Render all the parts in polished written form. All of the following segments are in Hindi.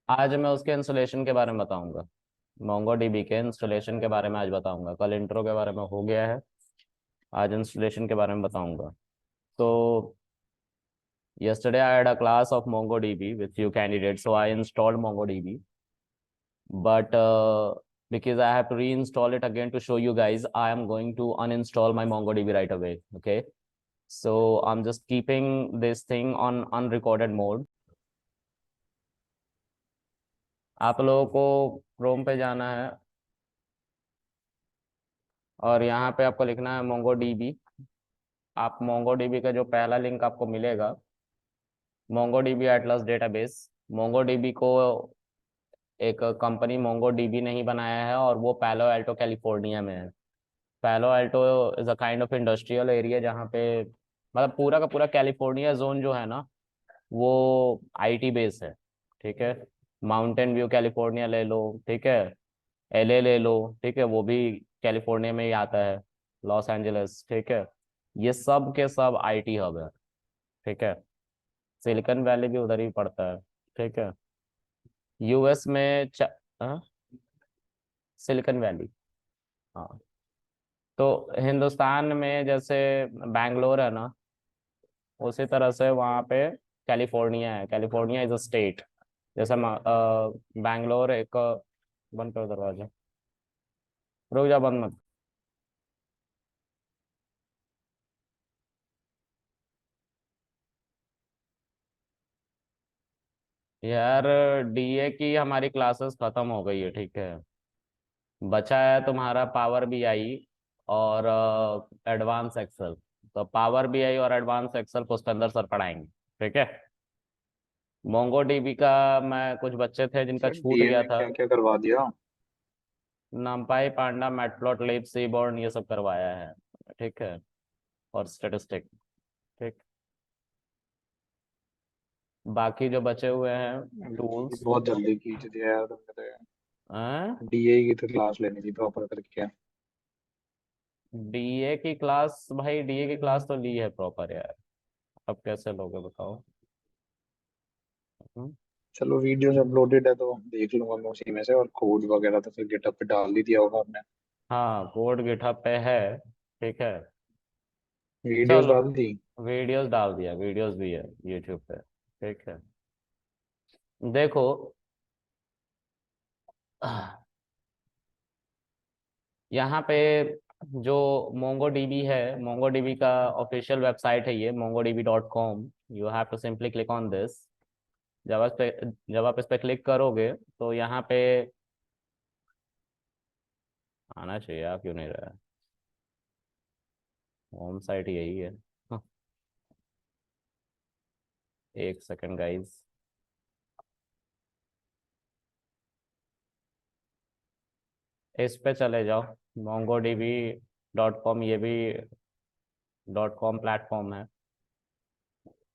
आज मैं उसके इंस्टॉलेशन के बारे में बताऊंगा। मोंगोडीबी के इंस्टॉलेशन के बारे में आज बताऊंगा। कल इंट्रो के बारे में हो गया है, आज इंस्टॉलेशन के बारे में बताऊंगा। तो yesterday I had a class of MongoDB with few candidates, so I installed MongoDB. But because I have to reinstall it again to show you guys, I am going to uninstall my MongoDB right away. Okay, so I'm just keeping this thing on unrecorded mode. आप लोगों को क्रोम पे जाना है और यहाँ पे आपको लिखना है MongoDB। आप MongoDB का जो पहला लिंक आपको मिलेगा, MongoDB एटलस डेटाबेस। MongoDB को एक कंपनी MongoDB ने ही बनाया है और वो पैलो एल्टो कैलिफोर्निया में है। पैलो Alto is a kind of industrial area जहाँ पे मतलब पूरा का पूरा कैलिफोर्निया जोन जो है ना, वो आईटी बेस है। ठीक है, माउंटेन व्यू कैलिफोर्निया ले लो, ठीक है, एलए ले लो, ठीक है, वो भी कैलिफोर्निया में ही आता है। लॉस एंजलिस, ठीक है, ये सब के सब आईटी हब है। ठीक है, सिलिकॉन वैली भी उधर ही पड़ता है। ठीक है, यूएस में सिलिकॉन वैली। हाँ, तो हिंदुस्तान में जैसे बैंगलोर है ना, उसी तरह से वहाँ पे कैलिफोर्निया है। California is a state. जैसे बैंगलोर एक बंद करो दरवाजा, रुक जा, बंद मत। यार, डीए की हमारी क्लासेस खत्म हो गई है, ठीक है। बचा है तुम्हारा पावर बीआई और एडवांस एक्सेल। तो पावर बीआई और एडवांस एक्सेल पुष्पेंद्र सर पढ़ाएंगे, ठीक है। मोंगो डीबी का मैं कुछ बच्चे थे जिनका सर छूट डीए गया में था। क्या क्या करवा दिया? नमपाई, पांडा, मैटप्लॉटलिब, सीबोर्न, ये सब करवाया है, ठीक है, और स्टेटिस्टिक। ठीक, बाकी जो बचे हुए हैं डीए की टूल्स। बहुत जल्दी खींच दिया यार तुमने तो। डीए की तो क्लास लेनी थी प्रॉपर करके। डीए की क्लास, भाई डीए की क्लास तो ली है प्रॉपर यार, अब कैसे लोगे बताओ। हम्म? चलो वीडियोस अपलोडेड है तो देख लूंगा मैं उसी में से, और कोड वगैरह तो फिर गिटहब पे डाल ही दिया होगा आपने। हाँ, कोड गिटहब पे है, ठीक है। वीडियोस चलो, डाल दी। वीडियोस डाल दिया, वीडियोस भी है यूट्यूब पे, ठीक है। देखो, यहाँ पे जो मोंगो डीबी है, मोंगो डीबी का ऑफिशियल वेबसाइट है ये mongodb.com। You have to simply click on this. जब आप इस पे क्लिक करोगे तो यहाँ पे आना चाहिए, आप क्यों नहीं रहा है? होम साइट यही है। हाँ, एक सेकंड गाइस। इस पे चले जाओ, mongodb.com, ये भी .com प्लेटफॉर्म है।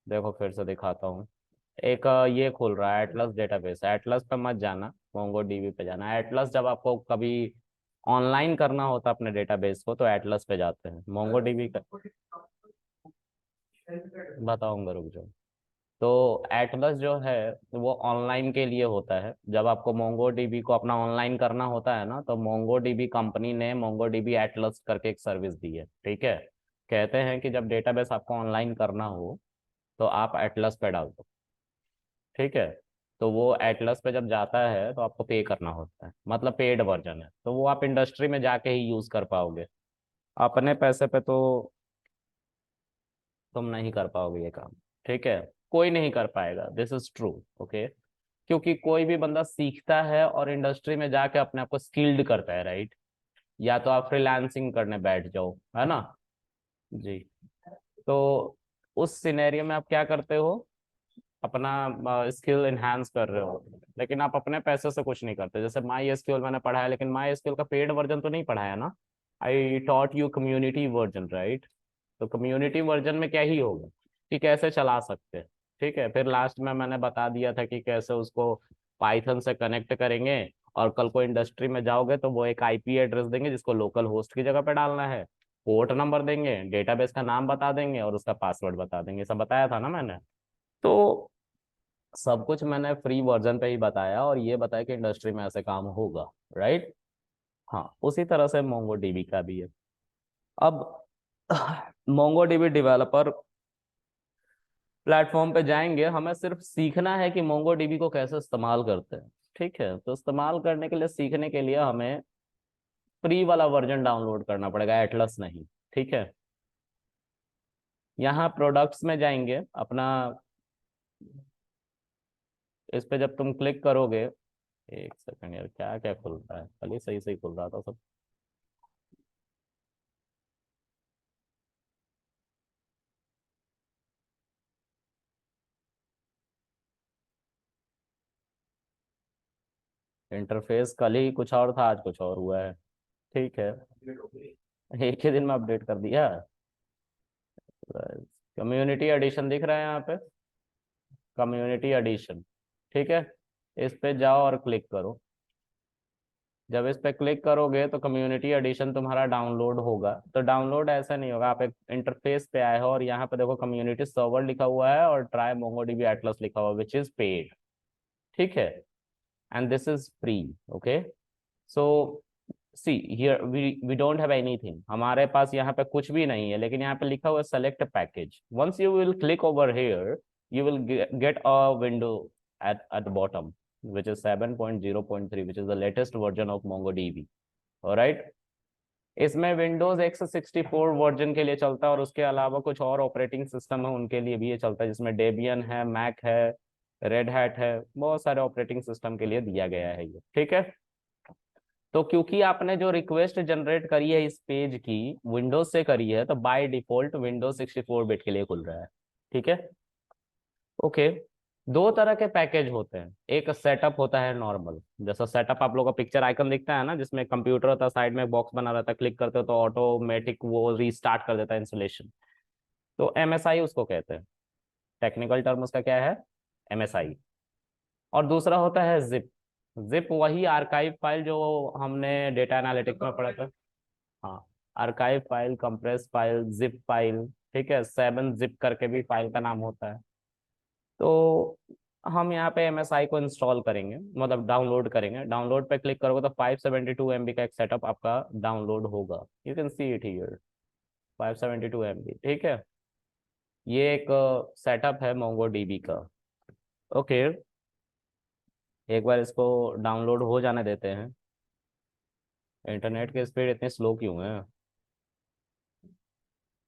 देखो फिर से दिखाता हूँ। एक ये खुल रहा है एटलस डेटाबेस। एटलस पे मत जाना, मोंगो डीबी पे जाना। एटलस जब आपको कभी ऑनलाइन करना होता है अपने डेटाबेस को तो एटलस पे जाते हैं। मोंगो डीबी का बताऊंगा, रुक जाओ। तो एटलस जो है वो ऑनलाइन के लिए होता है। जब आपको मोंगो डीबी को अपना ऑनलाइन करना होता है ना, तो मोंगो डीबी कंपनी ने मोंगो डीबी एटलस करके एक सर्विस दी है, ठीक है। कहते हैं कि जब डेटाबेस आपको ऑनलाइन करना हो तो आप एटलस पे डाल दो, ठीक है। तो वो एटलस पे जब जाता है तो आपको पे करना होता है, मतलब पेड वर्जन है, तो वो आप इंडस्ट्री में जाके ही यूज कर पाओगे। अपने पैसे पे तो तुम नहीं कर पाओगे ये काम, ठीक है। कोई नहीं कर पाएगा, दिस इज ट्रू, ओके। क्योंकि कोई भी बंदा सीखता है और इंडस्ट्री में जाके अपने आप को स्किल्ड करता है, राइट। या तो आप फ्रीलांसिंग करने बैठ जाओ, है ना। जी, तो उस सिनेरियो में आप क्या करते हो, अपना स्किल एनहांस कर रहे हो। लेकिन आप अपने पैसे से कुछ नहीं करते। जैसे माई एसक्यूएल मैंने पढ़ा है, लेकिन माई एसक्यूएल का पेड वर्जन तो नहीं पढ़ाया ना। I taught you community version, right. तो कम्युनिटी वर्जन में क्या ही होगा कि कैसे चला सकते हैं, ठीक है। फिर लास्ट में मैंने बता दिया था कि कैसे उसको पाइथन से कनेक्ट करेंगे, और कल को इंडस्ट्री में जाओगे तो वो एक आईपी एड्रेस देंगे जिसको लोकल होस्ट की जगह पे डालना है, पोर्ट नंबर देंगे, डेटाबेस का नाम बता देंगे और उसका पासवर्ड बता देंगे। सब बताया था ना मैंने। तो सब कुछ मैंने फ्री वर्जन पे ही बताया और ये बताया कि इंडस्ट्री में ऐसे काम होगा, राइट। हाँ, उसी तरह से मोंगो डीबी का भी है। अब मोंगो डीबी डेवलपर प्लेटफॉर्म पे जाएंगे, हमें सिर्फ सीखना है कि मोंगो डीबी को कैसे इस्तेमाल करते हैं। ठीक है, तो इस्तेमाल करने के लिए, सीखने के लिए हमें फ्री वाला वर्जन डाउनलोड करना पड़ेगा, एटलस नहीं। ठीक है, यहाँ प्रोडक्ट्स में जाएंगे अपना, इस पे जब तुम क्लिक करोगे, एक सेकंड यार, क्या क्या खुल रहा है, कल ही सही सही खुल रहा था सब। इंटरफेस कल ही कुछ और था, आज कुछ और हुआ है। ठीक है, एक ही दिन में अपडेट कर दिया। कम्युनिटी एडिशन दिख रहा है यहाँ पे, कम्युनिटी एडिशन। ठीक है, इस पे जाओ और क्लिक करो। जब इस पे क्लिक करोगे तो कम्युनिटी एडिशन तुम्हारा डाउनलोड होगा। तो डाउनलोड ऐसा नहीं होगा, आप एक इंटरफेस पे आए हो और यहाँ पे देखो कम्युनिटी सर्वर लिखा हुआ है और ट्राई मोंगोडीबी एटलस लिखा हुआ है, विच इज पेड। ठीक है, and this is free. Okay, so see here we don't have anything, हमारे पास यहाँ पे कुछ भी नहीं है, लेकिन यहाँ पे लिखा हुआ है select package. Once you will click over here, you will get a window at the bottom, which is 7.0.3, which is the latest version of MongoDB. Alright, इसमें विंडोज x64 वर्जन के लिए चलता है और उसके अलावा कुछ और ऑपरेटिंग सिस्टम है उनके लिए भी ये चलता है, जिसमें डेबियन है, मैक है, रेड हैट है, बहुत सारे ऑपरेटिंग सिस्टम के लिए दिया गया है ये। ठीक है, तो क्योंकि आपने जो रिक्वेस्ट जनरेट करी है इस पेज की विंडोज से करी है, तो बाय डिफॉल्ट विंडोज 64 बिट के लिए खुल रहा है। ठीक है, ओके। दो तरह के पैकेज होते हैं, एक सेटअप होता है नॉर्मल, जैसा सेटअप आप लोग का पिक्चर आइकन दिखता है ना, जिसमें कंप्यूटर होता है, साइड में बॉक्स बना रहता है, क्लिक करते हो तो ऑटोमेटिक वो रीस्टार्ट कर देता है इंस्टॉलेशन। तो एमएसआई उसको कहते हैं, टेक्निकल टर्म उसका क्या है, एमएसआई। और दूसरा होता है जिप। जिप वही आर्काइव फाइल जो हमने डेटा एनालिटिक्स में पढ़ा था। हाँ, archive file, compress file, zip file. ठीक है, 7 जिप करके भी फाइल का नाम होता है। तो हम यहाँ पे एमएसआई को इंस्टॉल करेंगे, मतलब डाउनलोड करेंगे। डाउनलोड पे क्लिक करोगे तो 572 MB का एक सेटअप आपका डाउनलोड होगा, you can see it here, 572 MB। ठीक है, ये एक सेटअप है मोंगो डीबी का। ओके, एक बार इसको डाउनलोड हो जाने देते हैं। इंटरनेट की स्पीड इतनी स्लो क्यों है?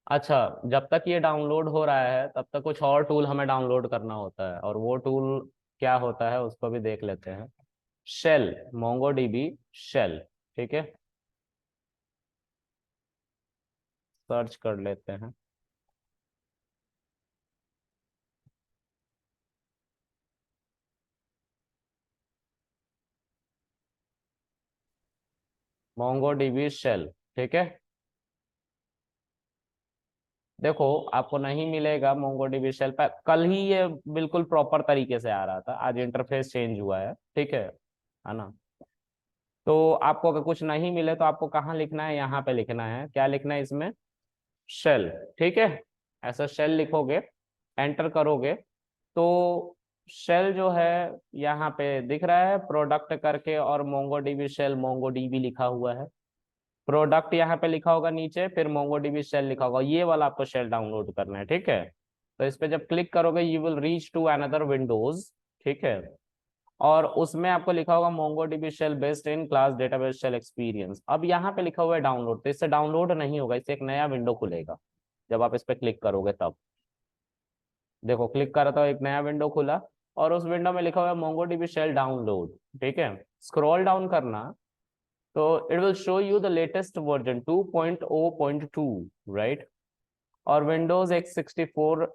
अच्छा, जब तक ये डाउनलोड हो रहा है तब तक कुछ और टूल हमें डाउनलोड करना होता है, और वो टूल क्या होता है उसको भी देख लेते हैं। Shell, Mongo DB shell. ठीक है, सर्च कर लेते हैं। Mongo DB shell. ठीक है, देखो आपको नहीं मिलेगा मोंगो डीबी शेल पर, कल ही ये बिल्कुल प्रॉपर तरीके से आ रहा था, आज इंटरफेस चेंज हुआ है। ठीक है ना। तो आपको अगर कुछ नहीं मिले तो आपको कहाँ लिखना है, यहाँ पे लिखना है, क्या लिखना है इसमें, शेल। ठीक है, ऐसा शेल लिखोगे, एंटर करोगे तो शेल जो है यहाँ पे दिख रहा है प्रोडक्ट करके, और Mongo DB shell Mongo DB लिखा हुआ है। प्रोडक्ट यहाँ पे लिखा होगा नीचे, फिर मोंगो डीबी शेल लिखा होगा, ये वाला आपको शेल डाउनलोड करना है। ठीक है, तो इस पे जब क्लिक करोगे you will reach to another windows. ठीक है, और उसमें आपको लिखा होगा Mongo DB shell based in class database shell experience. अब यहाँ पे लिखा हुआ है डाउनलोड, तो इससे डाउनलोड नहीं होगा, इससे एक नया विंडो खुलेगा जब आप इस पे क्लिक करोगे तब। देखो क्लिक करा तो एक नया विंडो खुला, और उस विंडो में लिखा हुआ है मोंगो डीबी शेल डाउनलोड। ठीक है, स्क्रॉल डाउन करना तो it will show you the latest version 2.0.2, right. और विंडोज x64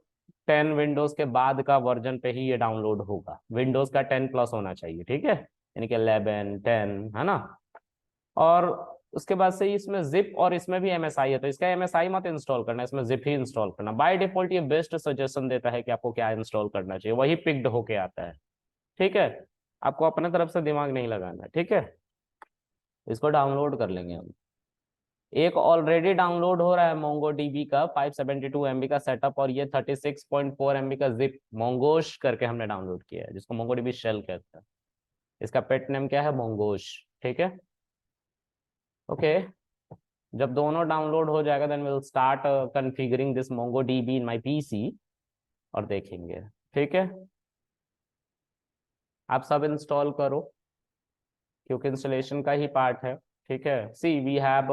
10 विंडोज के बाद का वर्जन पे ही ये डाउनलोड होगा, विंडोज का 10+ होना चाहिए। ठीक है, यानी कि 11 10, है ना। और उसके बाद से ही इसमें जिप और इसमें भी एमएसआई है, तो इसका एमएसआई मत इंस्टॉल करना, इसमें जिप ही इंस्टॉल करना। बाय डिफॉल्ट ये बेस्ट सजेशन देता है कि आपको क्या इंस्टॉल करना चाहिए, वही पिक्ड होके आता है। ठीक है, आपको अपने तरफ से दिमाग नहीं लगाना है। ठीक है, इसको डाउनलोड कर लेंगे हम। एक ऑलरेडी डाउनलोड हो रहा है MongoDB का 572 MB का सेटअप, और ये 36.4 MB का जिप मोंगोश करके हमने डाउनलोड किया है, जिसको MongoDB शेल कहते हैं। इसका पेट नेम क्या है? मोंगोश। ठीक है, ओके। जब दोनों डाउनलोड हो जाएगा then will start configuring this MongoDB in my PC, और देखेंगे। ठीक है, आप सब इंस्टॉल करो क्योंकि इंस्टॉलेशन का ही पार्ट है। ठीक है, see we have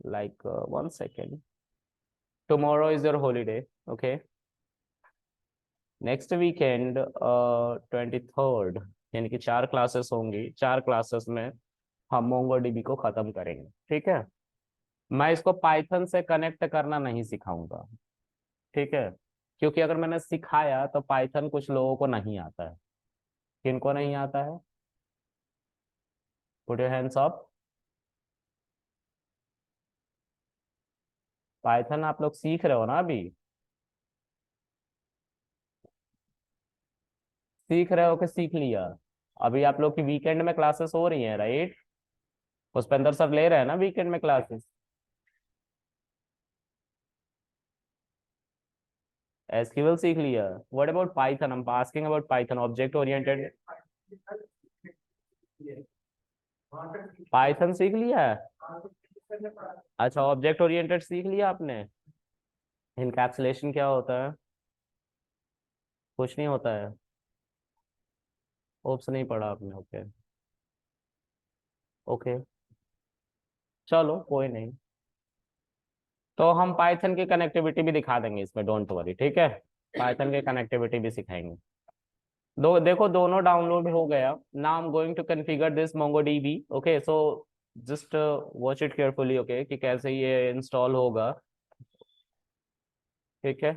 like 1 second, tomorrow is your holiday, okay. Next weekend 23rd, यानी कि 4 क्लासेस होंगी, 4 क्लासेस में हम MongoDB को खत्म करेंगे। ठीक है, मैं इसको पाइथन से कनेक्ट करना नहीं सिखाऊंगा। ठीक है, क्योंकि अगर मैंने सिखाया तो पाइथन कुछ लोगों को नहीं आता है। किनको नहीं आता है? Put your hands up. Python आप लोग सीख रहे हो ना अभी? सीख रहे हो कि सीख लिया? अभी आप लोग की वीकेंड में क्लासेस हो रही हैं, राइट? पुष्पेंद्र सर ले रहे हैं ना वीकेंड में क्लासेस? एसक्यूएल सीख लिया? What about Python? I am asking about Python, object oriented. Python सीख लिया है? अच्छा, ऑब्जेक्ट ओरिएंटेड सीख लिया आपने? इनकैप्सुलेशन क्या होता है? कुछ नहीं होता है? ओप्स नहीं पढ़ा आपने? ओके, ओके, चलो कोई नहीं। तो हम पाइथन की कनेक्टिविटी भी दिखा देंगे इसमें, डोंट वरी। ठीक है, पाइथन की कनेक्टिविटी भी सिखाएंगे। देखो दोनों डाउनलोड हो गया। Now I am going to configure this MongoDB, okay. So just watch it carefully, okay, कि कैसे ये इंस्टॉल होगा। ठीक है,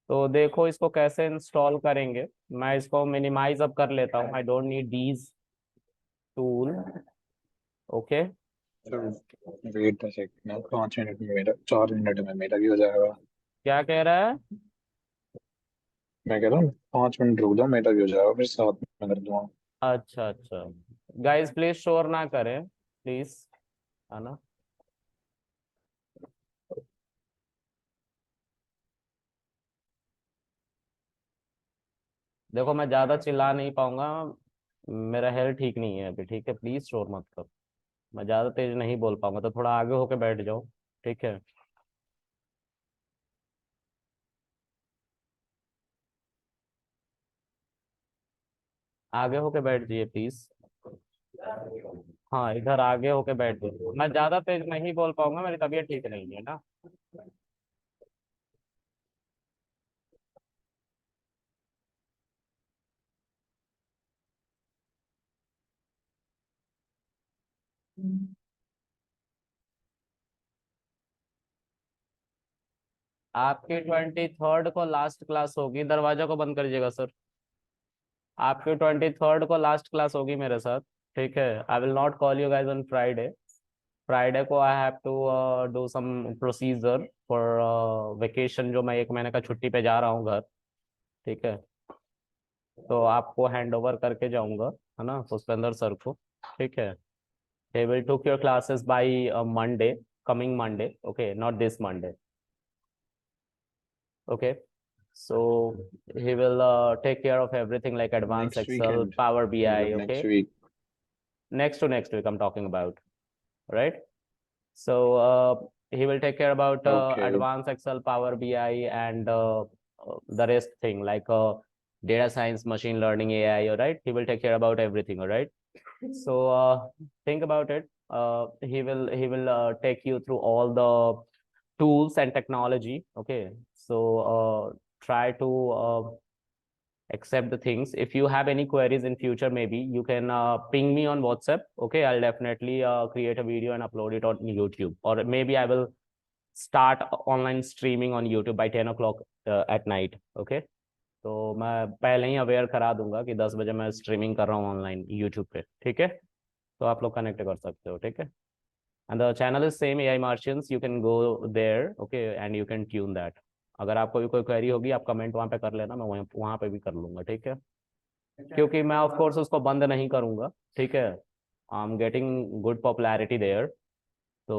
तो देखो इसको कैसे इंस्टॉल करेंगे। मैं इसको मिनिमाइज अब कर लेता हूँ, I don't need these tool, okay. Wait a second, 5 minute में मेरा, 4 मिनट में मेरा भी हो जाएगा। क्या कह रहा है? मैं कह रहा हूँ 5 मिनट रुक जाओ, मेरा भी हो जाएगा, फिर 7 में कर दूंगा। अच्छा अच्छा, गाइस प्लीज शोर ना करें, प्लीज, है ना। देखो मैं ज्यादा चिल्ला नहीं पाऊंगा, मेरा हेल्थ ठीक नहीं है अभी। ठीक है, प्लीज शोर मत करो। मैं ज्यादा तेज नहीं बोल पाऊंगा, तो थोड़ा आगे होके बैठ जाओ। ठीक है, आगे होके बैठ जाइए प्लीज। हाँ, इधर आगे होके बैठ जाइए, मैं ज्यादा तेज नहीं बोल पाऊंगा, मेरी तबीयत ठीक नहीं है ना। आपकी 23rd को लास्ट क्लास होगी, दरवाजा को बंद करिएगा सर। आपकी 23rd को लास्ट क्लास होगी मेरे साथ। ठीक है, I will not call you guys on Friday. Friday को I have to do some procedure for vacation, जो मैं 1 महीने का छुट्टी पे जा रहा हूँ घर। ठीक है, तो आपको हैंड ओवर करके जाऊंगा, है ना, पुष्पेंद्र सर को। ठीक है, he will took your classes by Monday, coming Monday, okay, not this Monday, okay. So he will take care of everything like advanced next Excel, weekend, Power BI, मतलब okay. Next week. Next to next week I'm talking about, right? So he will take care about okay. advanced Excel, Power BI, and the rest thing like data science, machine learning, AI, all right? He will take care about everything, all right? So think about it. He will take you through all the tools and technology. Okay, so try to accept the things. If you have any queries in future, maybe you can ping me on WhatsApp. Okay, I'll definitely create a video and upload it on YouTube, or maybe I will start online streaming on YouTube by 10 o'clock at night. Okay, तो मैं पहले ही अवेयर करा दूंगा कि 10 बजे मैं स्ट्रीमिंग कर रहा हूँ ऑनलाइन यूट्यूब पे। ठीक है, तो आप लोग कनेक्ट कर सकते हो। ठीक है, and the channel is same AI Martians, you can go there, okay, and you can tune that. अगर आपको भी कोई क्वेरी होगी आप कमेंट वहाँ पे कर लेना, मैं वहाँ पे भी कर लूंगा। ठीक है, क्योंकि मैं ऑफ कोर्स उसको बंद नहीं करूंगा। ठीक है, I am getting good popularity there, So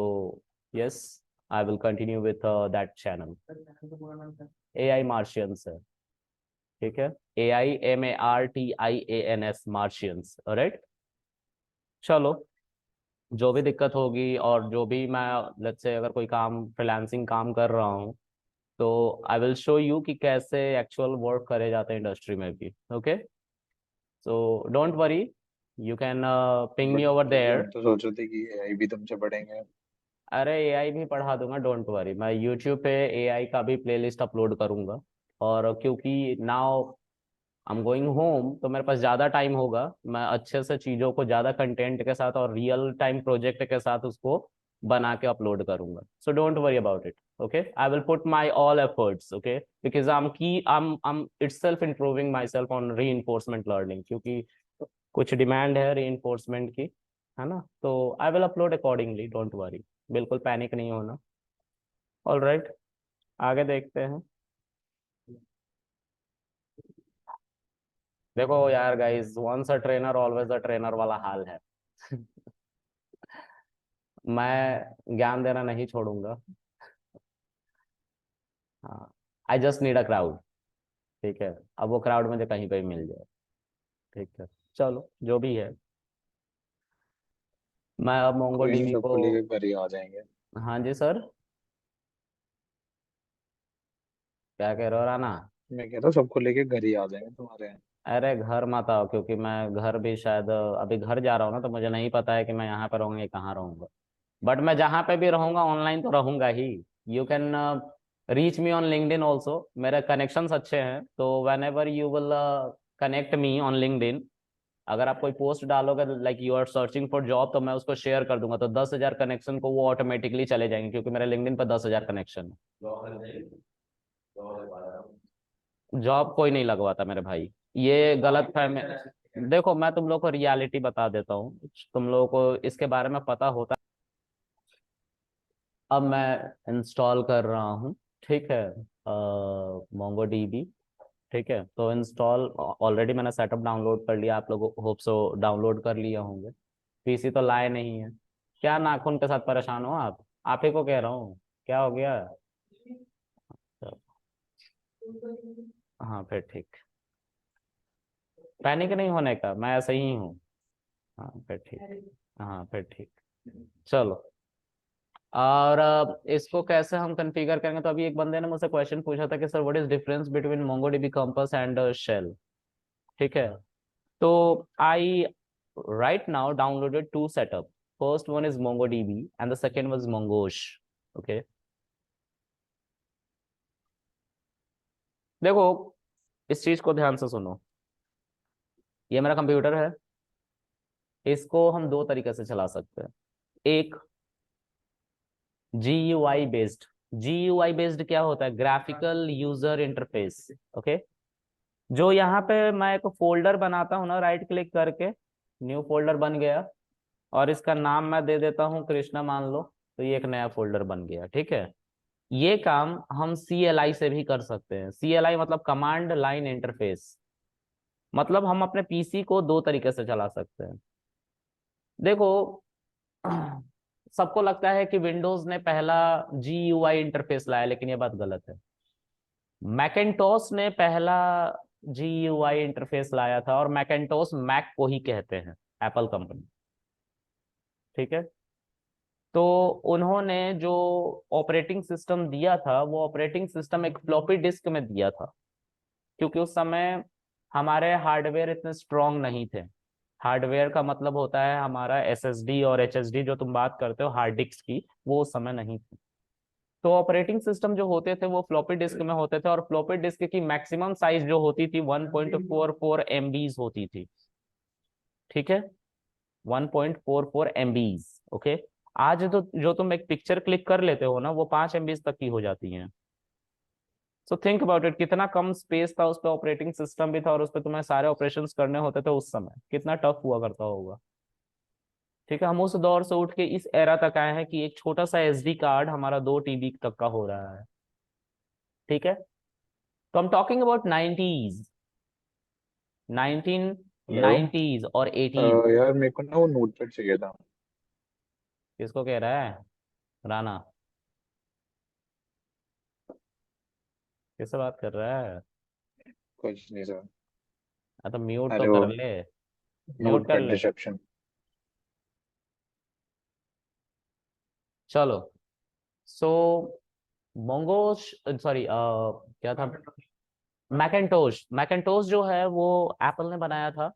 yes, I will continue with that channel. AI Martians है, ठीक है, AIMARTIANS Martians, राइट। चलो, जो भी दिक्कत होगी और जो भी मैं लेट्स से अगर कोई काम फ्रीलांसिंग काम कर रहा हूँ तो आई विल शो यू कि कैसे एक्चुअल वर्क करे जाते हैं इंडस्ट्री में भी। Okay, so don't worry, you can ping me but over भाई हम देयर। तो सोच रहे थे कि एआई भी तुमसे पढ़ेंगे। अरे एआई भी पढ़ा दूंगा, डोंट वरी। मैं यूट्यूब पे एआई का भी प्लेलिस्ट अपलोड करूंगा, और क्योंकि now I am going home तो मेरे पास ज़्यादा टाइम होगा, मैं अच्छे से चीज़ों को ज़्यादा कंटेंट के साथ और रियल टाइम प्रोजेक्ट के साथ उसको बना के अपलोड करूंगा। So don't worry about it, okay. I will put my all efforts, okay, because I am itself improving my self on री इन्फोर्समेंट लर्निंग, क्योंकि कुछ डिमांड है री इन्फोर्समेंट की, है ना। तो I will upload accordingly, don't worry, बिल्कुल पैनिक नहीं होना। ऑल राइट, आगे देखते हैं। देखो यार guys, once a trainer always a trainer वाला हाल है। मैं ज्ञान देना नहीं छोड़ूंगा। हाँ, I just need a crowd, ठीक है। अब वो क्राउड मुझे कहीं पे भी मिल जाए, ठीक है। चलो, जो भी है, मैं अब मोंगो कोई नहीं, डीबी को। सबको लेके घर ही आ जाएंगे। हाँ जी सर, क्या कह रहे हो राना? मैं कह रहा हूँ सबको लेके घर ही आ जाएंगे तुम्हारे यहाँ। अरे घर मत आओ, क्योंकि मैं घर भी शायद अभी घर जा रहा हूँ ना, तो मुझे नहीं पता है कि मैं यहाँ पे रहूँगा या कहाँ रहूँगा। बट मैं जहाँ पे भी रहूँगा ऑनलाइन तो रहूँगा ही। You can reach me on LinkedIn also, मेरे कनेक्शंस अच्छे हैं, तो whenever you will connect me on LinkedIn, अगर आप कोई पोस्ट डालोगे like you are searching for job, तो मैं उसको शेयर कर दूंगा, तो 10,000 कनेक्शन को वो ऑटोमेटिकली चले जाएंगे, क्योंकि मेरे लिंक्डइन पर 10,000 कनेक्शन है। जॉब कोई नहीं लगवाता मेरे भाई, ये गलत फहमी। देखो, मैं तुम लोग को रियलिटी बता देता हूँ, तुम लोगों को इसके बारे में पता होता। अब मैं इंस्टॉल कर रहा हूँ, ठीक है, मोंगो डीबी, ठीक है। तो इंस्टॉल ऑलरेडी मैंने सेटअप डाउनलोड कर लिया, आप लोग होप सो डाउनलोड कर लिए होंगे। पीसी तो लाए नहीं है। क्या नाखून के साथ परेशान हो आप ही को कह रहा हूँ, क्या हो गया? हाँ फिर ठीक, पैनिक नहीं होने का, मैं ऐसे ही हूँ। हाँ फिर ठीक, हाँ फिर ठीक। चलो, और इसको कैसे हम कॉन्फ़िगर करेंगे? तो अभी एक बंदे ने मुझसे क्वेश्चन पूछा था कि sir what is difference between MongoDB compass and shell, ठीक है। तो आई right now downloaded two setup. First one is MongoDB and the second was Mongoose. Okay. देखो, इस चीज को ध्यान से सुनो। ये मेरा कंप्यूटर है, इसको हम दो तरीके से चला सकते हैं। एक GUI बेस्ड। GUI बेस्ड क्या होता है? Graphical user interface. ओके, जो यहाँ पे मैं एक फोल्डर बनाता हूँ ना, राइट क्लिक करके, न्यू फोल्डर बन गया, और इसका नाम मैं दे देता हूँ कृष्णा मान लो, तो ये एक नया फोल्डर बन गया, ठीक है। ये काम हम CLI से भी कर सकते हैं। CLI मतलब कमांड लाइन इंटरफेस, मतलब हम अपने पीसी को दो तरीके से चला सकते हैं। देखो, सबको लगता है कि विंडोज ने पहला GUI इंटरफेस लाया, लेकिन ये बात गलत है। मैकेंटोस ने पहला GUI इंटरफेस लाया था, और मैकेंटोस मैक को ही कहते हैं, एप्पल कंपनी, ठीक है। तो उन्होंने जो ऑपरेटिंग सिस्टम दिया था, वो ऑपरेटिंग सिस्टम एक फ्लॉपी डिस्क में दिया था, क्योंकि उस समय हमारे हार्डवेयर इतने स्ट्रांग नहीं थे। हार्डवेयर का मतलब होता है हमारा SSD और HSD, जो तुम बात करते हो हार्ड डिस्क की, वो उस समय नहीं थी। तो ऑपरेटिंग सिस्टम जो होते थे वो फ्लॉपी डिस्क में होते थे, और फ्लॉपी डिस्क की मैक्सिमम साइज जो होती थी 1.44 MBs होती थी, ठीक है, 1.44 MBs। ओके, आज तो जो तुम एक पिक्चर क्लिक कर लेते हो ना, वो 5 MBs तक की हो जाती है। सो थिंक अबाउट इट, कितना कम स्पेस था उस पर, ऑपरेटिंग सिस्टम भी था, और उस पर तुम्हें सारे ऑपरेशंस करने होते थे, उस समय कितना टफ हुआ करता होगा, ठीक है। हम उस दौर से उठ के इस एरा तक आए हैं कि एक छोटा सा SD कार्ड हमारा 2 TB तक का हो रहा है, ठीक है। तो हम talking about 90s, hello. 1990s और 80s। यार मेरे को ना वो नोटपैड चाहिए था। किसको कह रहा है? राणा किससे बात कर रहा है? कुछ नहीं सर। तो म्यूट तो अरे वो कर ले, नोट म्यूट कर पर ले। डिस्ट्रप्शन। चलो, सो मोंगोश, सॉरी क्या था, मैकेंटोश। मैकेंटोश जो है वो एप्पल ने बनाया था,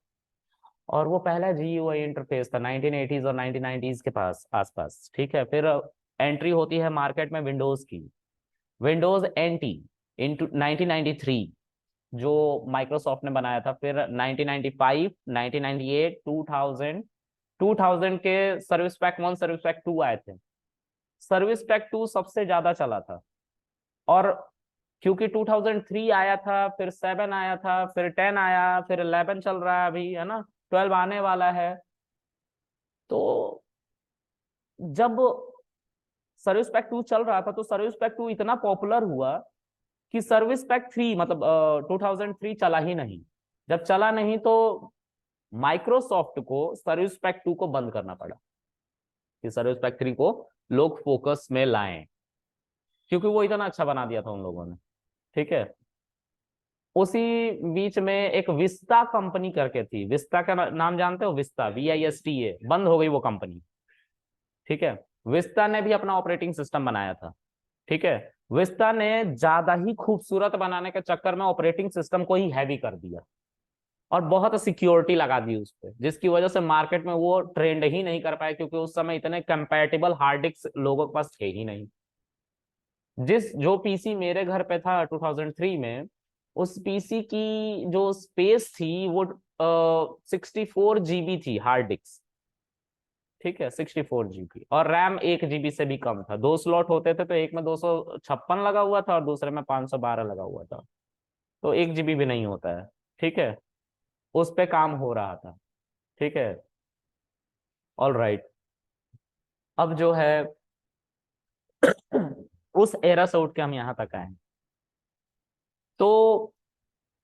और वो पहला GUI इंटरफेस था 1980s और 1990s के पास आसपास। ठीक है, फिर एंट्री होती है मार्केट में विंडोज की, विंडोज NT इन 1993, जो माइक्रोसॉफ्ट ने बनाया था। फिर 1995, 1998, 2000, 2000 के सर्विस पैक 1, सर्विस पैक 2 आए थे। सर्विस पैक 2 सबसे ज्यादा चला था, और क्योंकि 2003 आया था, फिर 7 आया था, फिर 10 आया, फिर 11 चल रहा है अभी, है ना, 12 आने वाला है। तो जब सर्विस पैक 2 चल रहा था तो सर्विस पैक 2 इतना पॉपुलर हुआ कि सर्विस पैक 3 मतलब 2003 चला ही नहीं। जब चला नहीं तो माइक्रोसॉफ्ट को सर्विस पैक 2 को बंद करना पड़ा, कि सर्विस पैक 3 को लोग फोकस में लाएं, क्योंकि वो इतना अच्छा बना दिया था उन लोगों ने। ठीक है, उसी बीच में एक विस्ता कंपनी करके थी, विस्ता का नाम जानते हो? विस्ता, VISTA, बंद हो गई वो कंपनी। ठीक है, विस्ता ने भी अपना ऑपरेटिंग सिस्टम बनाया था। ठीक है, विस्ता ने ज्यादा ही खूबसूरत बनाने के चक्कर में ऑपरेटिंग सिस्टम को ही हैवी कर दिया, और बहुत सिक्योरिटी लगा दी उस पर, जिसकी वजह से मार्केट में वो ट्रेंड ही नहीं कर पाए, क्योंकि उस समय इतने कंपैटिबल हार्ड डिस्क लोगों के पास थे ही नहीं। जिस जो पीसी मेरे घर पे था 2003 में, उस पीसी की जो स्पेस थी वो 64 GB थी हार्ड डिस्क। ठीक है, 64 GB, और रैम 1 GB से भी कम था। 2 स्लॉट होते थे, तो एक में 256 लगा हुआ था और दूसरे में 512 लगा हुआ था, तो 1 GB भी नहीं होता है। ठीक है, उस पे काम हो रहा था। ठीक है, ऑल राइट। अब जो है उस एरा से उठ के हम यहाँ तक आए। तो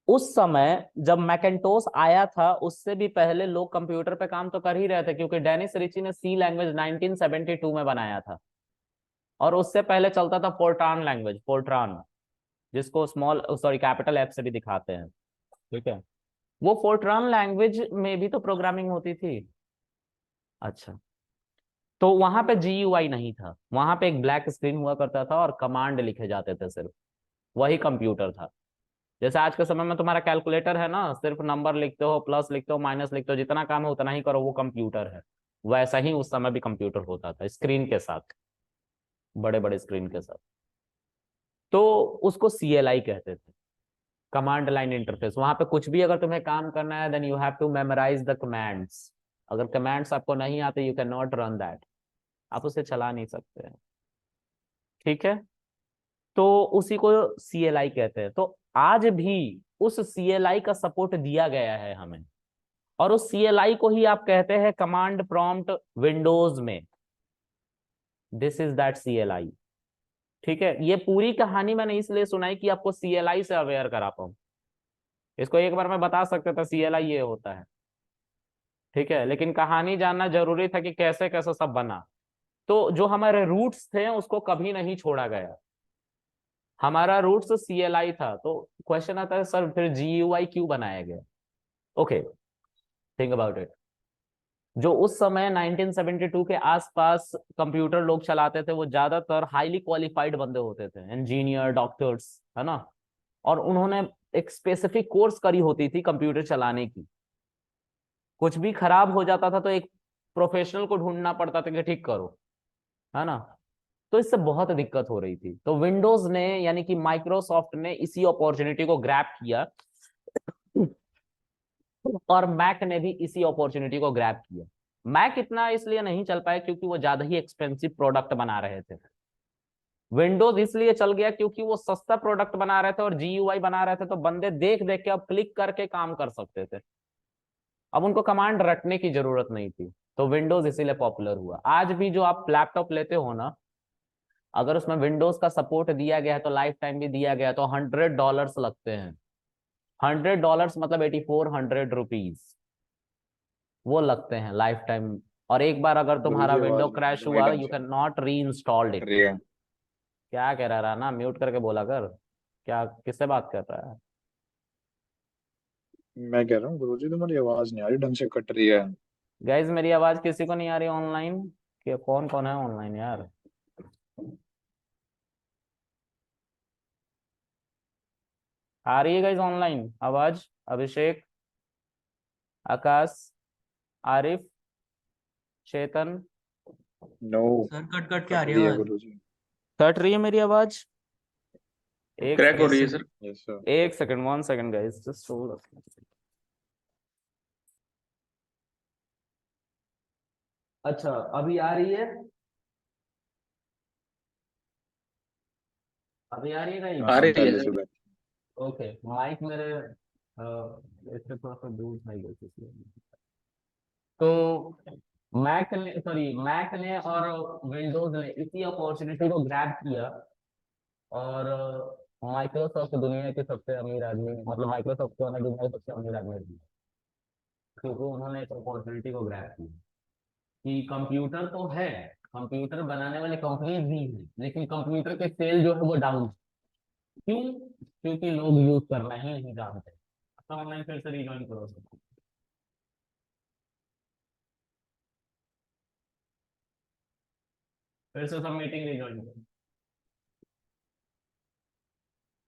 उस समय जब मैकेंटोस आया था, उससे भी पहले लोग कंप्यूटर पे काम तो कर ही रहे थे, क्योंकि डेनिस रिची ने सी लैंग्वेज 1972 में बनाया था, और उससे पहले चलता था फोर्ट्रान लैंग्वेज, फोर्ट्रान, जिसको स्मॉल सॉरी कैपिटल एफ से भी दिखाते हैं। ठीक है, वो फोर्ट्रान लैंग्वेज में भी तो प्रोग्रामिंग होती थी। अच्छा, तो वहां पे GUI नहीं था, वहां पे एक ब्लैक स्क्रीन हुआ करता था और कमांड लिखे जाते थे सिर्फ, वही कंप्यूटर था। जैसे आज के समय में तुम्हारा कैलकुलेटर है ना, सिर्फ नंबर लिखते हो, प्लस लिखते हो, माइनस लिखते हो, जितना काम है उतना ही करो, वो कंप्यूटर है। वैसा ही उस समय भी कंप्यूटर होता था, स्क्रीन के साथ, बड़े बड़े स्क्रीन के साथ। तो उसको CLI कहते थे, कमांड लाइन इंटरफेस। वहां पे कुछ भी अगर तुम्हें काम करना है, then you have to memorise the commands. अगर कमांड्स आपको नहीं आते, you can not run that, आप उसे चला नहीं सकते हैं। ठीक है, तो उसी को CLI कहते हैं। तो आज भी उस CLI का सपोर्ट दिया गया है हमें, और उस CLI को ही आप कहते हैं कमांड प्रॉम्प्ट विंडोज में। This is that CLI। ठीक है, ये पूरी कहानी मैंने इसलिए सुनाई कि आपको CLI से अवेयर करा पाऊं। इसको एक बार मैं बता सकता था CLI ये होता है, ठीक है, लेकिन कहानी जानना जरूरी था कि कैसे कैसे सब बना। तो जो हमारे रूट्स थे उसको कभी नहीं छोड़ा गया, हमारा रूट्स CLI था। तो क्वेश्चन आता है, सर फिर GUI क्यों बनाया गया? Okay, think about it. जो उस समय 1972 के आसपास कंप्यूटर लोग चलाते थे, वो ज्यादातर हाईली क्वालिफाइड बंदे होते थे, इंजीनियर, डॉक्टर्स, है ना, और उन्होंने एक स्पेसिफिक कोर्स करी होती थी कंप्यूटर चलाने की। कुछ भी खराब हो जाता था तो एक प्रोफेशनल को ढूंढना पड़ता था कि ठीक करो, है ना। तो इससे बहुत दिक्कत हो रही थी, तो विंडोज ने यानी कि माइक्रोसॉफ्ट ने इसी अपॉर्चुनिटी को ग्रैब किया, और मैक ने भी इसी अपॉर्चुनिटी को ग्रैब किया। मैक इतना इसलिए नहीं चल पाया क्योंकि वो ज्यादा ही एक्सपेंसिव प्रोडक्ट बना रहे थे। विंडोज इसलिए चल गया क्योंकि वो सस्ता प्रोडक्ट बना रहे थे और GUI बना रहे थे, तो बंदे देख देख के अब क्लिक करके काम कर सकते थे, अब उनको कमांड रटने की जरूरत नहीं थी। तो विंडोज इसीलिए पॉपुलर हुआ। आज भी जो आप लैपटॉप लेते हो ना, अगर उसमें विंडोज का सपोर्ट दिया गया है तो लाइफ टाइम भी दिया गया है, तो $100 लगते हैं। $100 मतलब 8400 रुपीज वो लगते हैं लाइफ टाइम और एक बार अगर तुम्हारा गुरुजी विंडो आवाज नहीं आ रही क्रैश तुम्हारी हुआ, ढंग यू से। कैन नॉट री इंस्टॉल कट इट। रही है। क्या कह रहा ना, म्यूट करके बोला कर। क्या किससे बात कर रहा है? मैं कह रहा हूँ गुरुजी तुम्हारी आवाज नहीं आ रही ढंग से, कट रही है। गाइज मेरी आवाज किसी को नहीं आ रही ऑनलाइन? कि कौन कौन है ऑनलाइन यार? आ रही है गाइज ऑनलाइन आवाज? अभिषेक, आकाश, आरिफ, चेतन। नो। सर कट कट के आ कट रही है रही है आवाज। गुरुजी। कट रही है मेरी आवाज? एक क्रैक हो यस रही है second, sir. Sir. Yes sir. एक second, 1 second guys, just hold. अच्छा अभी आ रही है? अभी आ रही है हाँ गाइज? आ हाँ, रही है पहले से सर। बेहतर। ओके, माइक मेरे इससे थोड़ा सा दूर था ये, इसलिए। तो मैक ने और विंडोज ने इसी अपॉर्चुनिटी को ग्रैब किया, और माइक्रोसॉफ्ट दुनिया के सबसे अमीर आदमी, मतलब माइक्रोसॉफ्ट को दुनिया के सबसे अमीर आदमी बना, क्योंकि उन्होंने इस अपॉर्चुनिटी को ग्रैब किया कि कंप्यूटर तो है, कंप्यूटर बनाने वाली कंपनीज भी है, लेकिन कंप्यूटर के सेल जो है वो डाउन। क्यों? क्योंकि लोग यूज करना ही नहीं जानते। तो ऑनलाइन फिर से रिज्वाइन करो। फिर से सब मीटिंग रिज्वाइन करो।